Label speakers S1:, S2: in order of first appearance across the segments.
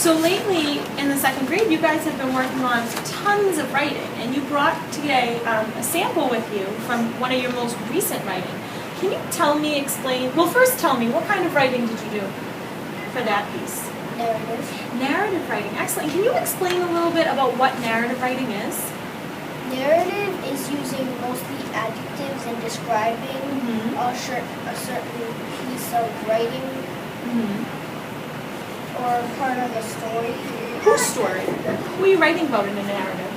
S1: So lately in the second grade, you guys have been working on tons of writing, and you brought today a sample with you from one of your most recent writing. Can you well, first tell me, what kind of writing did you do for that piece?
S2: Narrative.
S1: Narrative writing, excellent. Can you explain a little bit about what narrative writing is?
S2: Narrative is using mostly adjectives and describing a certain piece of writing or part of a story.
S1: Whose story? Who are you writing about in a narrative?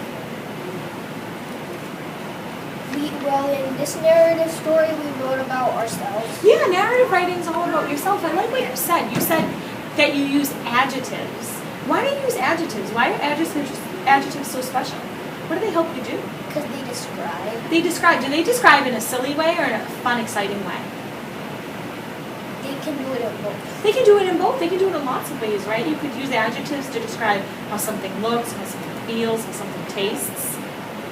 S2: In this narrative story, we wrote about ourselves.
S1: Yeah, narrative writing is all about yourself. I like what you said. You said that you use adjectives. Why do you use adjectives? Why are adjectives so special? What do they help you do?
S2: Because they describe.
S1: They describe. Do they describe in a silly way or in a fun, exciting way?
S2: They can do it in both.
S1: They can do it in both. They can do it in lots of ways, right? You could use adjectives to describe how something looks, how something feels, how something tastes.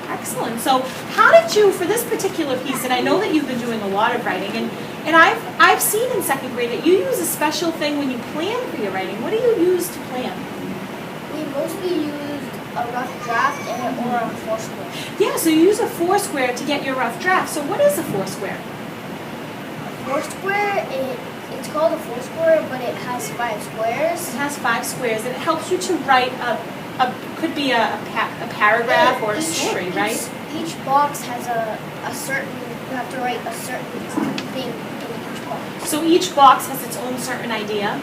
S1: Excellent. So how did you, for this particular piece, and I know that you've been doing a lot of writing, and I've seen in second grade that you use a special thing when you plan for your writing. What do you use to plan?
S2: We mostly used a rough draft or a foursquare.
S1: Yeah, so you use a foursquare to get your rough draft. So what is a foursquare?
S2: A foursquare, it's called a foursquare, but it has 5 squares.
S1: It has 5 squares, and it helps you to write could be a paragraph or a story, right?
S2: Each box has a certain, you have to write a certain thing in each box.
S1: So each box has its own certain idea.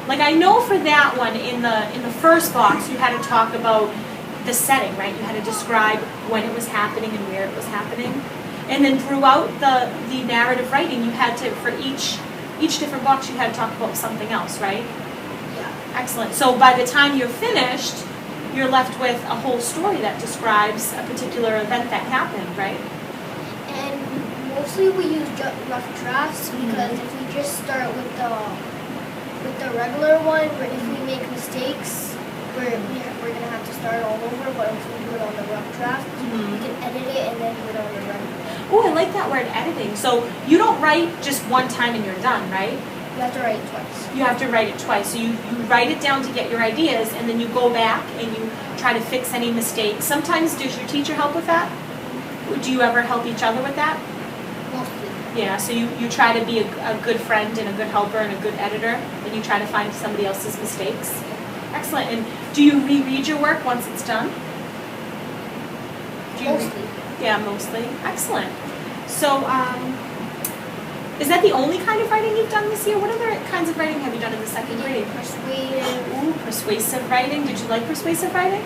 S1: Like I know for that one, in the first box, you had to talk about the setting, right? You had to describe when it was happening and where it was happening. And then throughout the narrative writing, you had to, for each different box, you had to talk about something else, right?
S2: Yeah.
S1: Excellent. So by the time you're finished, you're left with a whole story that describes a particular event that happened, right?
S2: And mostly we use rough drafts because if we just start with the regular one, if we make mistakes, we're gonna have to start all over. But if we do it on the rough draft, we can edit it and then do it on the regular.
S1: Oh, I like that word, editing. So you don't write just one time and you're done, right?
S2: You have to write it twice.
S1: You have to write it twice. So you write it down to get your ideas, and then you go back and you try to fix any mistakes. Sometimes does your teacher help with that? Do you ever help each other with that?
S2: Mostly.
S1: Yeah, so you try to be a good friend and a good helper and a good editor, and you try to find somebody else's mistakes. Excellent. And do you reread your work once it's done?
S2: Mostly.
S1: Yeah, mostly. Excellent. So, is that the only kind of writing you've done this year? What other kinds of writing have you done in the second grade?
S2: Persuasive.
S1: Ooh, persuasive writing. Did you like persuasive writing?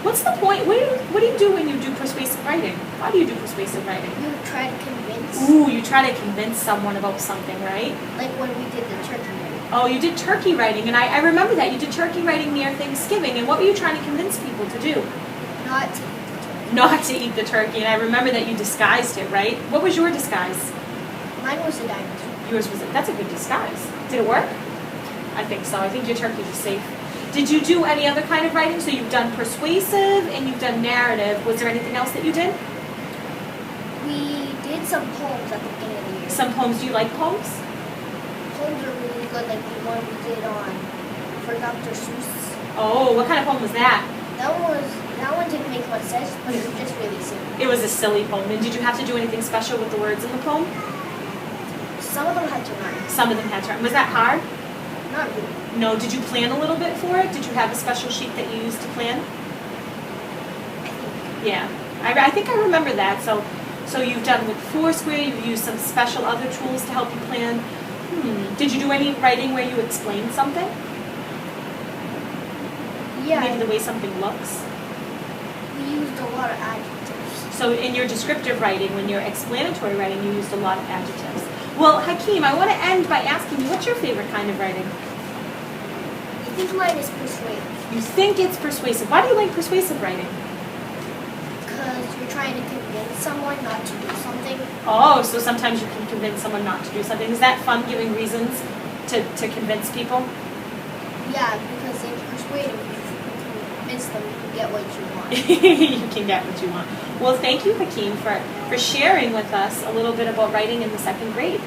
S1: What's the point? What do you do when you do persuasive writing? Why do you do persuasive writing?
S2: You try to convince.
S1: Ooh, you try to convince someone about something, right?
S2: Like when we did the turkey writing.
S1: Oh, you did turkey writing, and I remember that. You did turkey writing near Thanksgiving, and what were you trying to convince people to do?
S2: Not to eat the turkey.
S1: Not to eat the turkey, and I remember that you disguised it, right? What was your disguise?
S2: Mine was a dinosaur.
S1: Yours was that's a good disguise. Did it work? I think so. I think your turkey was safe. Did you do any other kind of writing? So you've done persuasive and you've done narrative. Was there anything else that you did?
S2: We did some poems at the beginning of the year.
S1: Some poems. Do you like poems?
S2: Poems are really good, like the one we did for Dr. Seuss.
S1: Oh, what kind of poem was that?
S2: That one didn't make much sense, but it was just really silly.
S1: It was a silly poem. And did you have to do anything special with the words in the poem?
S2: Some of them had to rhyme.
S1: Some of them had to rhyme. Was that hard?
S2: Not really.
S1: No. Did you plan a little bit for it? Did you have a special sheet that you used to plan?
S2: I think.
S1: Yeah. I think I remember that. So you've done with Foursquare, you've used some special other tools to help you plan. Did you do any writing where you explained something?
S2: Yeah.
S1: Maybe the way something looks?
S2: We used a lot of adjectives.
S1: So in your descriptive writing, when you're explanatory writing, you used a lot of adjectives. Well, Hakeem, I want to end by asking you, what's your favorite kind of writing?
S2: I think mine is persuasive.
S1: You think it's persuasive. Why do you like persuasive writing?
S2: Because you're trying to convince someone not to do something.
S1: Oh, so sometimes you can convince someone not to do something. Is that fun, giving reasons to convince people?
S2: Yeah, because if you're persuading, you can convince them to get what you want.
S1: You can get what you want. Well, thank you, Hakeem, for sharing with us a little bit about writing in the second grade.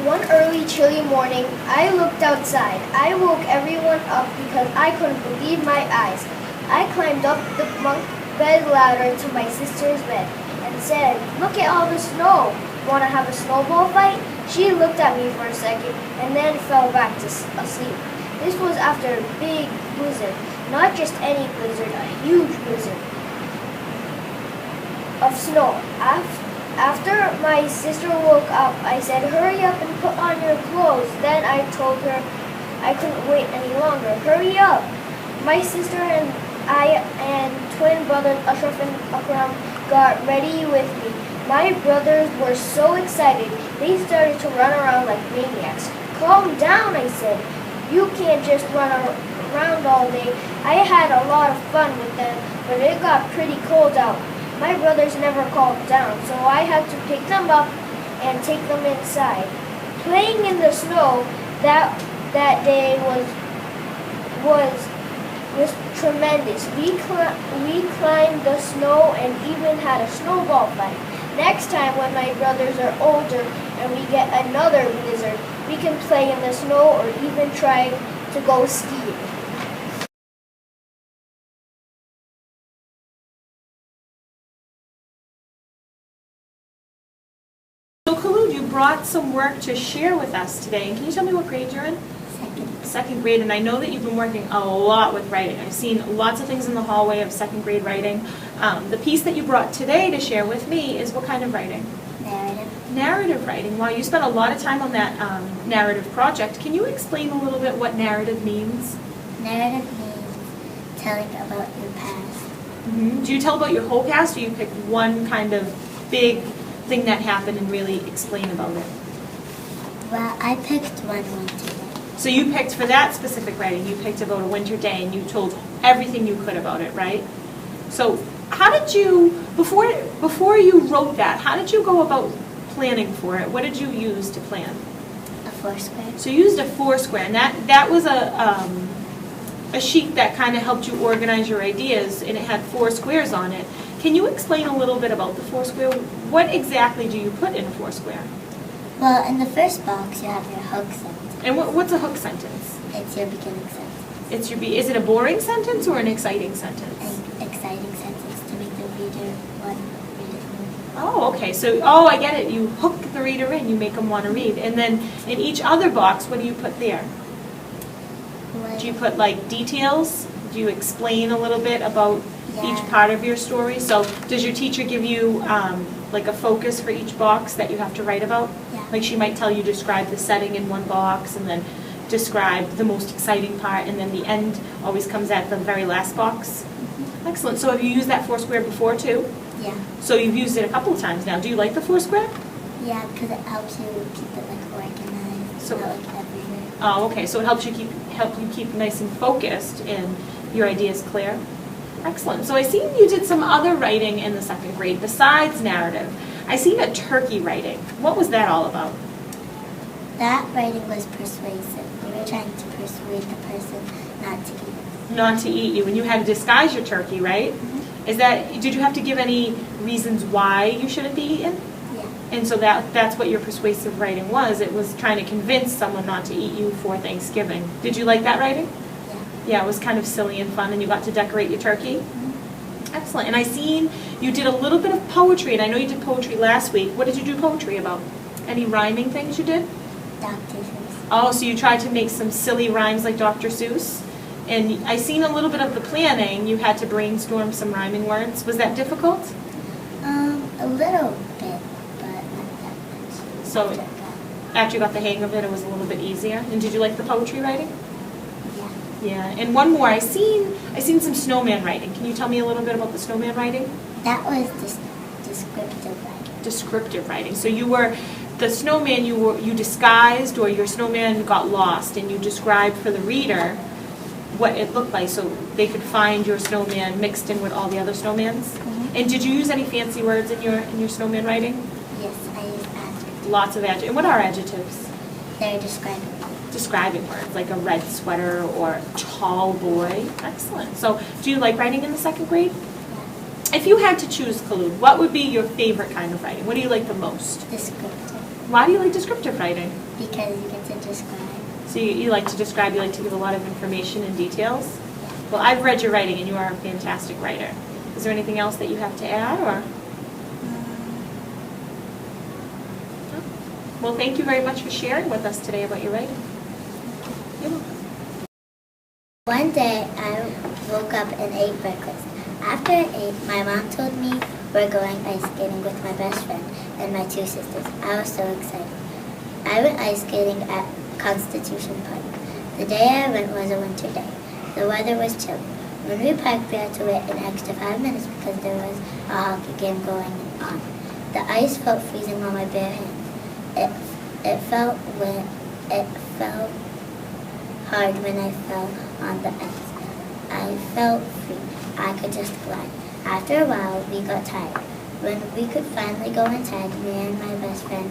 S2: One early childhood chilly morning, I looked outside. I woke everyone up because I couldn't believe my eyes. I climbed up the bunk bed ladder to my sister's bed and said, "Look at all the snow. Want to have a snowball fight?" She looked at me for a second and then fell back to asleep. This was after a big blizzard. Not just any blizzard, a huge blizzard of snow. After my sister woke up, I said, "Hurry up and put on your clothes." Then I told her I couldn't wait any longer. "Hurry up!" My sister and I and twin brothers Ashraf and Akram got ready with me. My brothers were so excited, they started to run around like maniacs. "Calm down," I said. "You can't just run around all day." I had a lot of fun with them, but it got pretty cold out. My brothers never calmed down, so I had to pick them up and take them inside. Playing in the snow that day was tremendous. We climbed the snow and even had a snowball fight. Next time when my brothers are older and we get another blizzard, we can play in the snow or even try to go skiing.
S1: So Khalud, you brought some work to share with us today. Can you tell me what grade you're in? Second grade, and I know that you've been working a lot with writing. I've seen lots of things in the hallway of second grade writing. The piece that you brought today to share with me is what kind of writing?
S3: Narrative.
S1: Narrative writing. Wow, you spent a lot of time on that narrative project. Can you explain a little bit what narrative means?
S3: Narrative means telling about your past.
S1: Mm-hmm. Do you tell about your whole past, or you pick one kind of big thing that happened and really explain about it?
S3: Well, I picked one today.
S1: So you picked, for that specific writing, you picked about a winter day and you told everything you could about it, right? So how did you, before you wrote that, how did you go about planning for it? What did you use to plan?
S3: A foursquare.
S1: So you used a foursquare, and that was a sheet that kind of helped you organize your ideas, and it had 4 squares on it. Can you explain a little bit about the foursquare? What exactly do you put in a foursquare?
S3: Well, in the first box, you have your hook sentence.
S1: And what's a hook sentence?
S3: It's your beginning sentence.
S1: Is it a boring sentence or an exciting sentence?
S3: An exciting sentence to make the reader want to read it more.
S1: Oh, okay. So, I get it. You hook the reader in, you make them want to read. And then in each other box, what do you put there? Do you put like details? Do you explain a little bit about each part of your story? So does your teacher give you like a focus for each box that you have to write about?
S3: Yeah.
S1: Like she might tell you describe the setting in one box and then describe the most exciting part, and then the end always comes at the very last box? Mm-hmm. Excellent. So have you used that foursquare before too?
S3: Yeah.
S1: So you've used it a couple of times now. Do you like the foursquare?
S3: Yeah, because it helps you keep it like organized,
S1: So-
S3: not like everywhere.
S1: Oh, okay. So it help you keep nice and focused and your ideas clear. Excellent. So I seen you did some other writing in the second grade besides narrative. I seen a turkey writing. What was that all about?
S3: That writing was persuasive. We were trying to persuade the person not to eat us.
S1: Not to eat you, and you had to disguise your turkey, right?
S3: Mm-hmm.
S1: Did you have to give any reasons why you shouldn't be eaten?
S3: Yeah.
S1: And so that's what your persuasive writing was. It was trying to convince someone not to eat you for Thanksgiving. Did you like that writing?
S3: Yeah.
S1: Yeah, it was kind of silly and fun, and you got to decorate your turkey. Excellent. And I seen you did a little bit of poetry, and I know you did poetry last week. What did you do poetry about? Any rhyming things you did?
S3: Dr. Seuss.
S1: Oh, so you tried to make some silly rhymes like Dr. Seuss? And I seen a little bit of the planning. You had to brainstorm some rhyming words. Was that difficult?
S3: A little bit, but not that much.
S1: So after you got the hang of it, it was a little bit easier. And did you like the poetry writing?
S3: Yeah.
S1: Yeah. And one more, I seen some snowman writing. Can you tell me a little bit about the snowman writing?
S3: That was descriptive writing.
S1: Descriptive writing. So you were the snowman. You disguised, or your snowman got lost, and you described for the reader what it looked like, so they could find your snowman mixed in with all the other snowmans.
S3: Mm-hmm.
S1: And did you use any fancy words in your snowman writing?
S3: Yes, I used adjectives.
S1: Lots of adjectives. And what are adjectives?
S3: They're describing.
S1: Describing words, like a red sweater or tall boy. Excellent. So do you like writing in the second grade?
S3: Yeah.
S1: If you had to choose, Khalud, what would be your favorite kind of writing? What do you like the most?
S3: Descriptive.
S1: Why do you like descriptive writing?
S3: Because you get to describe.
S1: So you like to describe, you like to give a lot of information and details? Well, I've read your writing and you are a fantastic writer. Is there anything else that you have to add, or? Well, thank you very much for sharing with us today about your writing. You're welcome.
S3: One day, I woke up and ate breakfast. After I ate, my mom told me we're going ice skating with my best friend and my two sisters. I was so excited. I went ice skating at Constitution Park. The day I went was a winter day. The weather was chilly. When we parked, we had to wait an extra 5 minutes because there was a hockey game going on. The ice felt freezing on my bare hands. It felt hard when I fell on the ice. I felt free. I could just glide. After a while, we got tired. When we could finally go inside, me and my best friend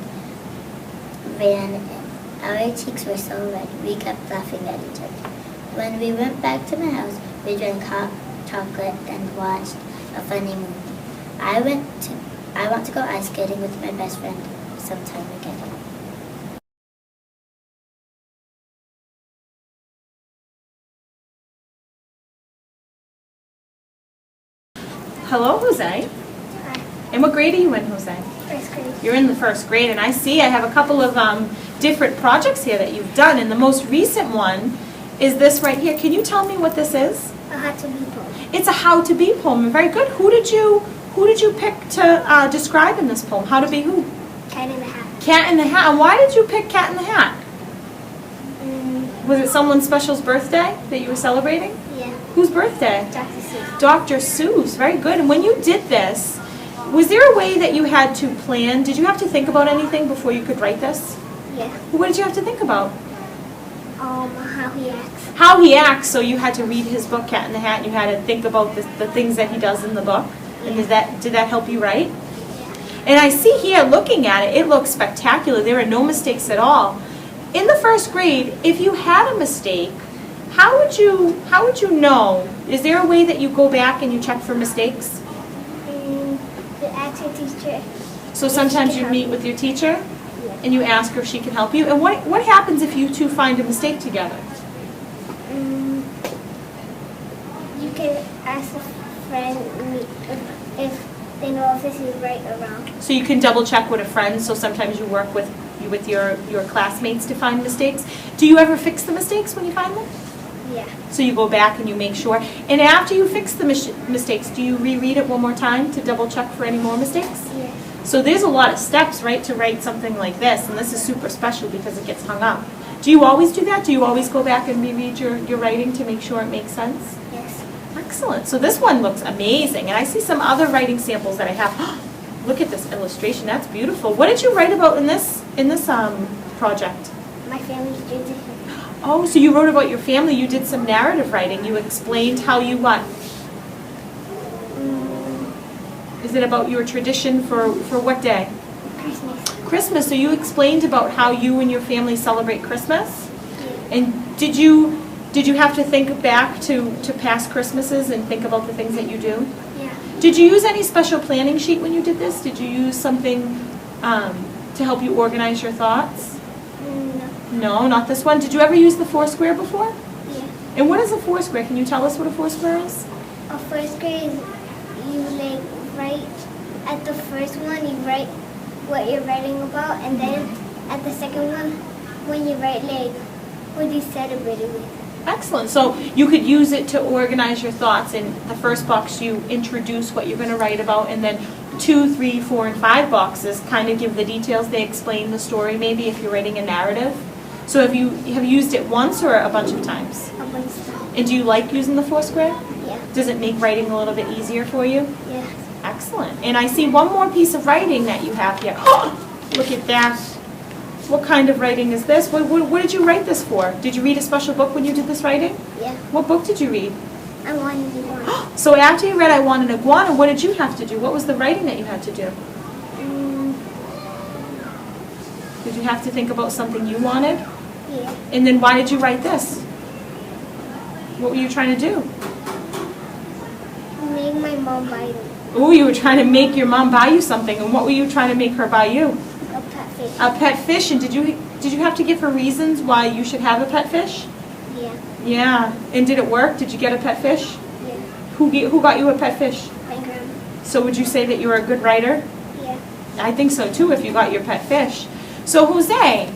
S3: ran in. Our cheeks were so red, we kept laughing at each other. When we went back to my house, we drank hot chocolate and watched a funny movie. I want to go ice skating with my best friend sometime again.
S1: Hello, Jose.
S2: Hi.
S1: And what grade are you in, Jose?
S2: First grade.
S1: You're in the first grade, and I have a couple of different projects here that you've done, and the most recent one is this right here. Can you tell me what this is?
S2: A how to be poem.
S1: It's a how to be poem. Very good. Who did you pick to describe in this poem? How to be who?
S2: Cat in the Hat.
S1: Cat in the Hat. And why did you pick Cat in the Hat? Was it someone special's birthday that you were celebrating?
S2: Yeah.
S1: Whose birthday?
S2: Dr. Seuss.
S1: Dr. Seuss. Very good. And when you did this, was there a way that you had to plan? Did you have to think about anything before you could write this?
S2: Yeah.
S1: What did you have to think about?
S2: How he acts.
S1: How he acts. So you had to read his book, Cat in the Hat, and you had to think about the things that he does in the book. And did that help you write?
S2: Yeah.
S1: And I see here, looking at it, it looks spectacular. There are no mistakes at all. In the first grade, if you had a mistake, how would you know? Is there a way that you go back and you check for mistakes?
S2: The acting teacher.
S1: So sometimes you meet with your teacher and you ask her if she can help you. And what happens if you two find a mistake together?
S2: You can ask a friend if they know if this is right or wrong.
S1: So you can double check with a friend. So sometimes you work with your classmates to find mistakes. Do you ever fix the mistakes when you find them?
S2: Yeah.
S1: So you go back and you make sure. And after you fix the mistakes, do you reread it one more time to double check for any more mistakes?
S2: Yeah.
S1: So there's a lot of steps, right, to write something like this, and this is super special because it gets hung up. Do you always do that? Do you always go back and reread your writing to make sure it makes sense?
S2: Yes.
S1: Excellent. So this one looks amazing, and I see some other writing samples that I have. Look at this illustration. That's beautiful. What did you write about in this project?
S2: My family's tradition.
S1: Oh, so you wrote about your family. You did some narrative writing. You explained how you what? Is it about your tradition for what day?
S2: Christmas.
S1: Christmas. So you explained about how you and your family celebrate Christmas?
S2: Yeah.
S1: And did you have to think back to past Christmases and think about the things that you do?
S2: Yeah.
S1: Did you use any special planning sheet when you did this? Did you use something to help you organize your thoughts?
S2: No.
S1: No, not this one. Did you ever use the Foursquare before?
S2: Yeah.
S1: And what is a Foursquare? Can you tell us what a Foursquare is?
S2: A first grade, you write at the first one, you write what you're writing about, and then at the second one, when you write what you celebrated with.
S1: Excellent. So you could use it to organize your thoughts. In the first box, you introduce what you're going to write about, and then 2, 3, 4, and 5 boxes kind of give the details. They explain the story, maybe if you're writing a narrative. So have you used it once or a bunch of times?
S2: A bunch of stuff.
S1: And do you like using the Foursquare?
S2: Yeah.
S1: Does it make writing a little bit easier for you?
S2: Yeah.
S1: Excellent. And I see one more piece of writing that you have here. Look at that. What kind of writing is this? What did you write this for? Did you read a special book when you did this writing?
S2: Yeah.
S1: What book did you read?
S2: I wanted to one.
S1: So after you read I Want an Iguana, what did you have to do? What was the writing that you had to do? Did you have to think about something you wanted?
S2: Yeah.
S1: And then why did you write this? What were you trying to do?
S2: Make my mom buy me
S1: Oh, you were trying to make your mom buy you something. And what were you trying to make her buy you?
S2: a pet fish.
S1: A pet fish. And did Did you have to give her reasons why you should have a pet fish?
S3: Yeah.
S1: Yeah. And did it work? Did you get a pet fish?
S3: Yeah.
S1: Who got you a pet fish?
S3: My grandma.
S1: So would you say that you were a good writer?
S3: Yeah.
S1: I think so too if you got your pet fish. So Jose,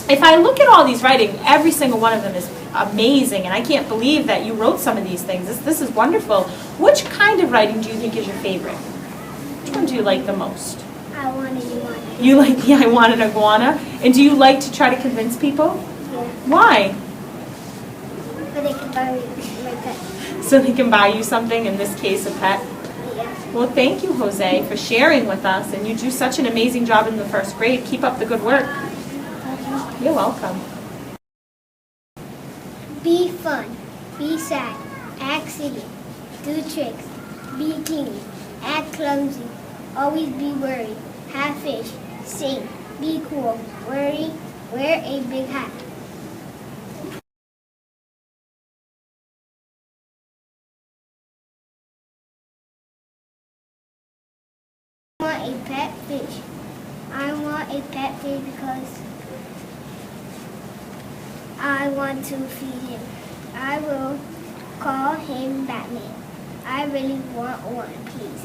S1: if I look at all these writing, every single one of them is amazing, and I can't believe that you wrote some of these things. This is wonderful. Which kind of writing do you think is your favorite? Which one do you like the most?
S3: I want an iguana.
S1: You like the I want an iguana? And do you like to try to convince people?
S3: Yeah.
S1: Why?
S3: But they can buy me my pet.
S1: So they can buy you something, in this case a pet?
S3: Yeah.
S1: Well, thank you, Jose, for sharing with us, and you do such an amazing job in the first grade. Keep up the good work. You're welcome.
S3: Be fun. Be sad. Act silly. Do tricks. Be teeny. Act clumsy. Always be worried. Have fish. Sing. Be cool. Worry. Wear a big hat. I want a pet fish. I want a pet fish because I want to feed him. I will call him Batman. I really want one, please.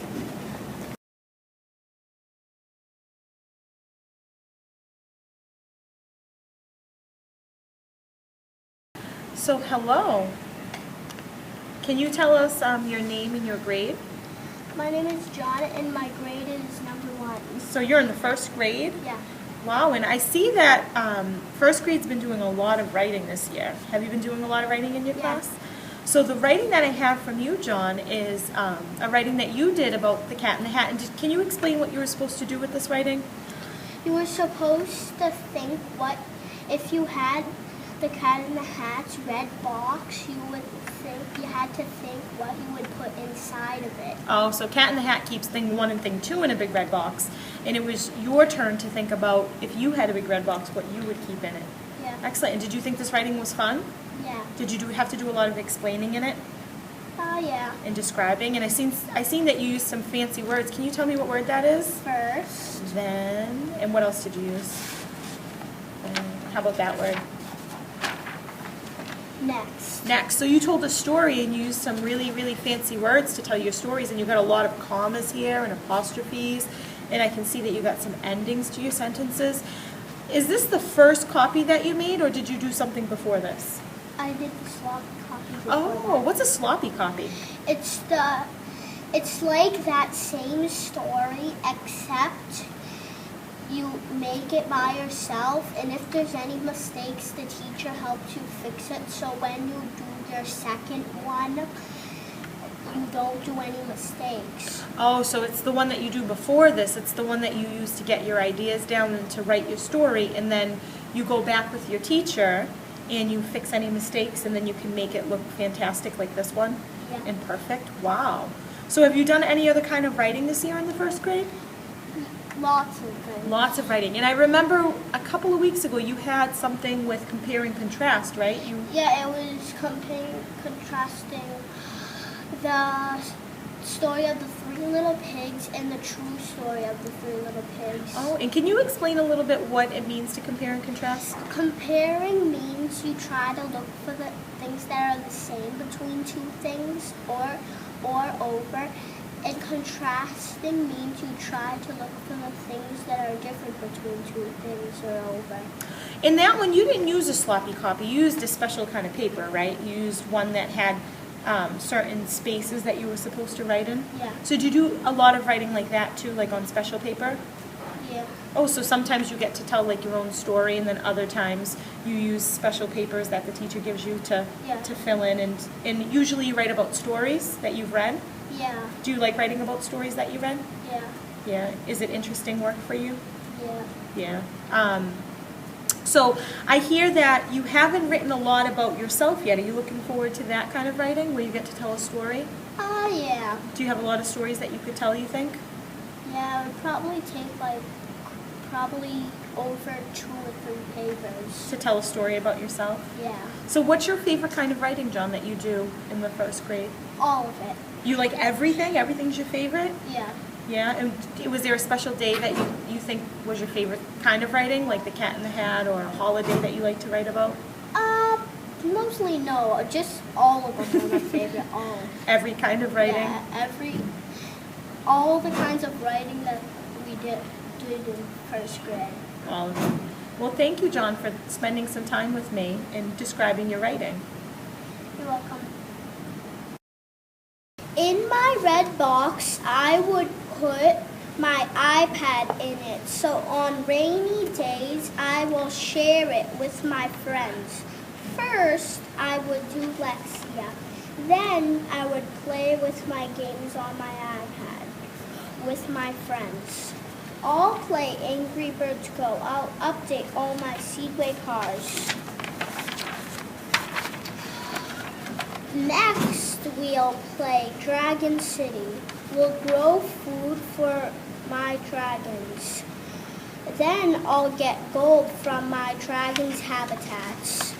S1: So, hello. Can you tell us your name and your grade?
S2: My name is John, and my grade is number 1.
S1: So you're in the first grade?
S2: Yeah.
S1: Wow, and I see that first grade's been doing a lot of writing this year. Have you been doing a lot of writing in your
S2: Yeah.
S1: class? So the writing that I have from you, John, is a writing that you did about the Cat in the Hat. And can you explain what you were supposed to do with this writing?
S2: You were supposed to think what if you had the Cat in the Hat's red box, you had to think what you would put inside of it.
S1: Oh, so Cat in the Hat keeps thing 1 and thing 2 in a big red box. And it was your turn to think about, if you had a big red box, what you would keep in it.
S2: Yeah.
S1: Excellent. And did you think this writing was fun?
S2: Yeah.
S1: Did you have to do a lot of explaining in it
S2: Yeah.
S1: and describing? And I seen that you used some fancy words. Can you tell me what word that is?
S2: First.
S1: Then, and what else did you use? How about that word?
S2: Next.
S1: Next. So you told a story and you used some really, really fancy words to tell your stories, and you got a lot of commas here and apostrophes, and I can see that you got some endings to your sentences. Is this the first copy that you made, or did you do something before this?
S2: I did the sloppy copy before
S1: Oh,
S2: that.
S1: what's a sloppy copy?
S2: It's like that same story, except you make it by yourself, and if there's any mistakes, the teacher helps you fix it, so when you do your second one, you don't do any mistakes.
S1: Oh, so it's the one that you do before this. It's the one that you use to get your ideas down and to write your story, and then you go back with your teacher and you fix any mistakes, and then you can make it look fantastic like this one?
S2: Yeah.
S1: And perfect? Wow. So have you done any other kind of writing this year in the first grade?
S2: Lots of things.
S1: Lots of writing. And I remember a couple of weeks ago you had something with compare and contrast, right?
S2: Yeah, it was contrasting the story of the 3 little pigs and the true story of the 3 little pigs.
S1: Oh, and can you explain a little bit what it means to compare and contrast?
S2: Comparing means you try to look for the things that are the same between 2 things or over. And contrasting means you try to look for the things that are different between 2 things or over.
S1: In that one, you didn't use a sloppy copy. You used a special kind of paper, right? You used one that had certain spaces that you were supposed to write in.
S2: Yeah.
S1: So did you do a lot of writing like that too, like on special paper?
S2: Yeah.
S1: Oh, so sometimes you get to tell like your own story, and then other times you use special papers that the teacher gives you to fill in, and usually you write about stories that you've read.
S2: Yeah.
S1: Do you like writing about stories that you read?
S2: Yeah.
S1: Yeah. Is it interesting work for you?
S2: Yeah.
S1: Yeah. So I hear that you haven't written a lot about yourself yet. Are you looking forward to that kind of writing where you get to tell a story?
S2: Yeah.
S1: Do you have a lot of stories that you could tell, you think?
S2: Yeah, it would probably take probably over 2 or 3 papers.
S1: To tell a story about yourself?
S2: Yeah.
S1: So what's your favorite kind of writing, John, that you do in the first grade?
S2: All of it.
S1: You like everything? Everything's your favorite?
S2: Yeah.
S1: Yeah, and was there a special day that you think was your favorite kind of writing, like the Cat in the Hat, or a holiday that you like to write about?
S2: Mostly no, just all of them are my favorite. All.
S1: Every kind of writing?
S2: Yeah, all the kinds of writing that we did in first grade.
S1: All of them. Well, thank you, John, for spending some time with me and describing your writing.
S2: You're welcome. In my red box, I would put my iPad in it. So on rainy days, I will share it with my friends. First, I would do Lexia. Then I would play with my games on my iPad with my friends. I'll play Angry Birds Go. I'll update all my Speedway cars. Next, we'll play Dragon City. We'll grow food for my dragons. Then I'll get gold from my dragons' habitats.